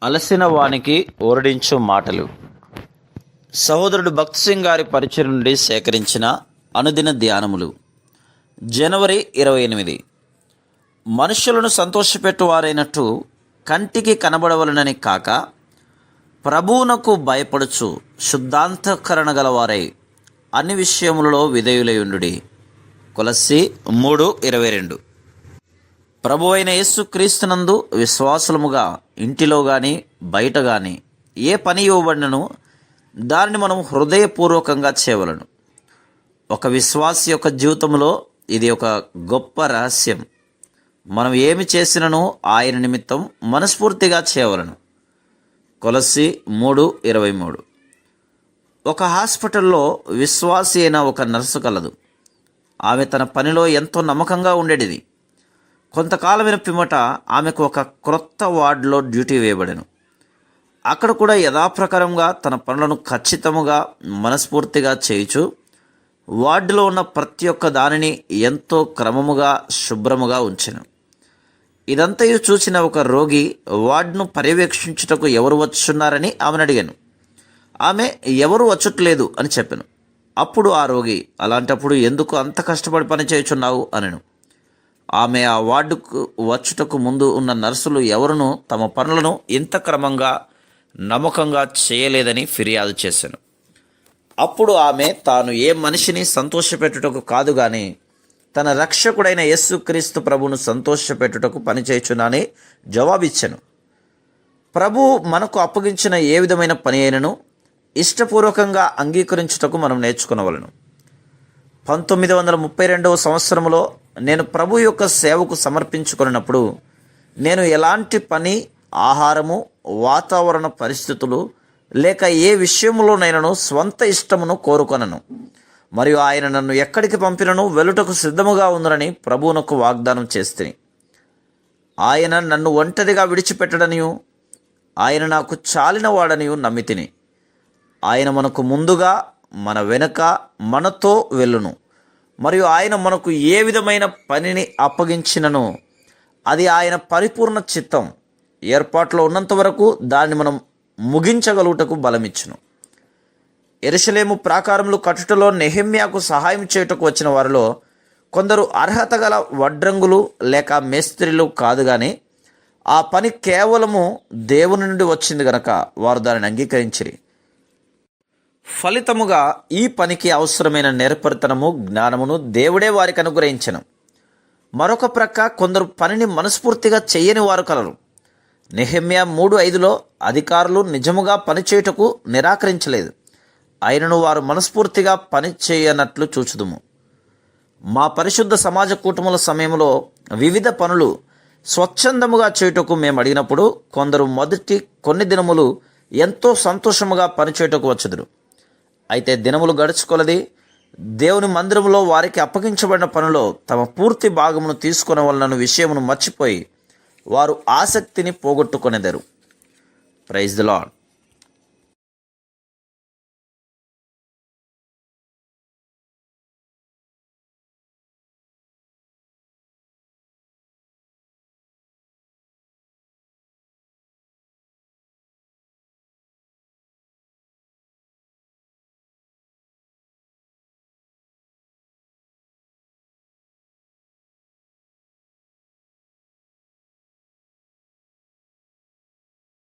అలసిన వానికి ఓరడించు మాటలు. సహోదరుడు భక్త్ సింగ్ గారి పరిచయం నుండి సేకరించిన అనుదిన ధ్యానములు. జనవరి 28. మనుషులను సంతోషపెట్టువారైనట్టు కంటికి కనబడవలనని కాక, ప్రభువునకు భయపడుచు శుద్ధాంతఃకరణ గలవారై అన్ని విషయములలో విధేయులయుండుడి. కొలస్సీ 3:22. ప్రభువైన యేసుక్రీస్తునందు విశ్వాసులముగా ఇంటిలో కానీ బయట కానీ ఏ పని ఇవ్వబడినను దానిని మనం హృదయపూర్వకంగా చేయవలను. ఒక విశ్వాసి యొక్క జీవితంలో ఇది ఒక గొప్ప రహస్యం. మనం ఏమి చేసినను ఆయన నిమిత్తం మనస్ఫూర్తిగా చేయవలను. కొలస్సీ 3:23. ఒక హాస్పిటల్లో విశ్వాసి అయిన ఒక నర్సు కలదు. ఆమె తన పనిలో ఎంతో నమ్మకంగా ఉండేది. కొంతకాలమైన పిమ్మట ఆమెకు ఒక క్రొత్త వార్డులో డ్యూటీ వేయబడెను. అక్కడ కూడా యథాప్రకారంగా తన పనులను ఖచ్చితముగా మనస్ఫూర్తిగా చేయుచు వార్డులో ఉన్న ప్రతి ఒక్క దానిని ఎంతో క్రమముగా శుభ్రముగా ఉంచెను. ఇదంతయు చూసిన ఒక రోగి వార్డును పర్యవేక్షించుటకు ఎవరు వచ్చున్నారని ఆమెను అడిగాను. ఆమె ఎవరు వచ్చుట్లేదు అని చెప్పాను. అప్పుడు ఆ రోగి, అలాంటప్పుడు ఎందుకు అంత కష్టపడి పని చేయుచున్నావు అనెను. ఆమె ఆ వార్డుకు వచ్చుటకు ముందు ఉన్న నర్సులు ఎవరునూ తమ పనులను ఇంత క్రమంగా నమ్మకంగా చేయలేదని ఫిర్యాదు చేశాను. అప్పుడు ఆమె తాను ఏ మనిషిని సంతోషపెట్టుటకు కాదు కానీ తన రక్షకుడైన యేసుక్రీస్తు ప్రభువును సంతోషపెట్టుటకు పనిచేయుచున్నానని జవాబిచ్చాను. ప్రభు మనకు అప్పగించిన ఏ విధమైన పని అయినను ఇష్టపూర్వకంగా అంగీకరించుటకు మనం నేర్చుకునవలను. 1932 సంవత్సరంలో నేను ప్రభు యొక్క సేవకు సమర్పించుకున్నప్పుడు నేను ఎలాంటి పని, ఆహారము, వాతావరణ పరిస్థితులు లేక ఏ విషయంలోనైనాను స్వంత ఇష్టమును కోరుకొనను. మరియు ఆయన నన్ను ఎక్కడికి పంపినను వెలుటకు సిద్ధముగా ఉందని ప్రభువునకు వాగ్దానం చేస్తిని. ఆయన నన్ను ఒంటరిగా విడిచిపెట్టడనియు ఆయన నాకు చాలిన వాడనియు నమ్మితిని. ఆయన మనకు ముందుగా మన వెనుక మనతో వెళ్ళును. మరియు ఆయన మనకు ఏ విధమైన పనిని అప్పగించినను అది ఆయన పరిపూర్ణ చిత్తం. ఏర్పాట్లో ఉన్నంత వరకు దాన్ని మనం ముగించగలుగుటకు బలమిచ్చును. యెరూషలేము ప్రాకారములు కట్టుటలో నెహెమ్యాకు సహాయం చేయుటకు వచ్చిన వారిలో కొందరు అర్హత గల వడ్రంగులు లేక మేస్త్రీలు కాదు కానీ ఆ పని కేవలము దేవుని నుండి వచ్చింది గనక వారు దానిని అంగీకరించిరి. ఫలితముగా ఈ పనికి అవసరమైన నేర్పరితనము, జ్ఞానమును దేవుడే వారికి అనుగ్రహించెను. మరొక ప్రక్క కొందరు పనిని మనస్ఫూర్తిగా చెయ్యని వారు కలరు. నెహెమ్యా 3:5లో అధికారులు నిజముగా పనిచేయుటకు నిరాకరించలేదు, అయినను వారు మనస్ఫూర్తిగా పని చేయనట్లు చూచుదుము. మా పరిశుద్ధ సమాజ కూటముల సమయంలో వివిధ పనులు స్వచ్ఛందముగా చేయుటకు మేము అడిగినప్పుడు కొందరు మొదటి కొన్ని దినములు ఎంతో సంతోషముగా పనిచేయుటకు వచ్చుదురు. అయితే దినములు గడుచుకొలది దేవుని మందిరంలో వారికి అప్పగించబడిన పనిలో తమ పూర్తి భాగమును తీసుకొనవలన విషయమును మర్చిపోయి వారు ఆసక్తిని పోగొట్టుకొనెదరు. Praise the lord.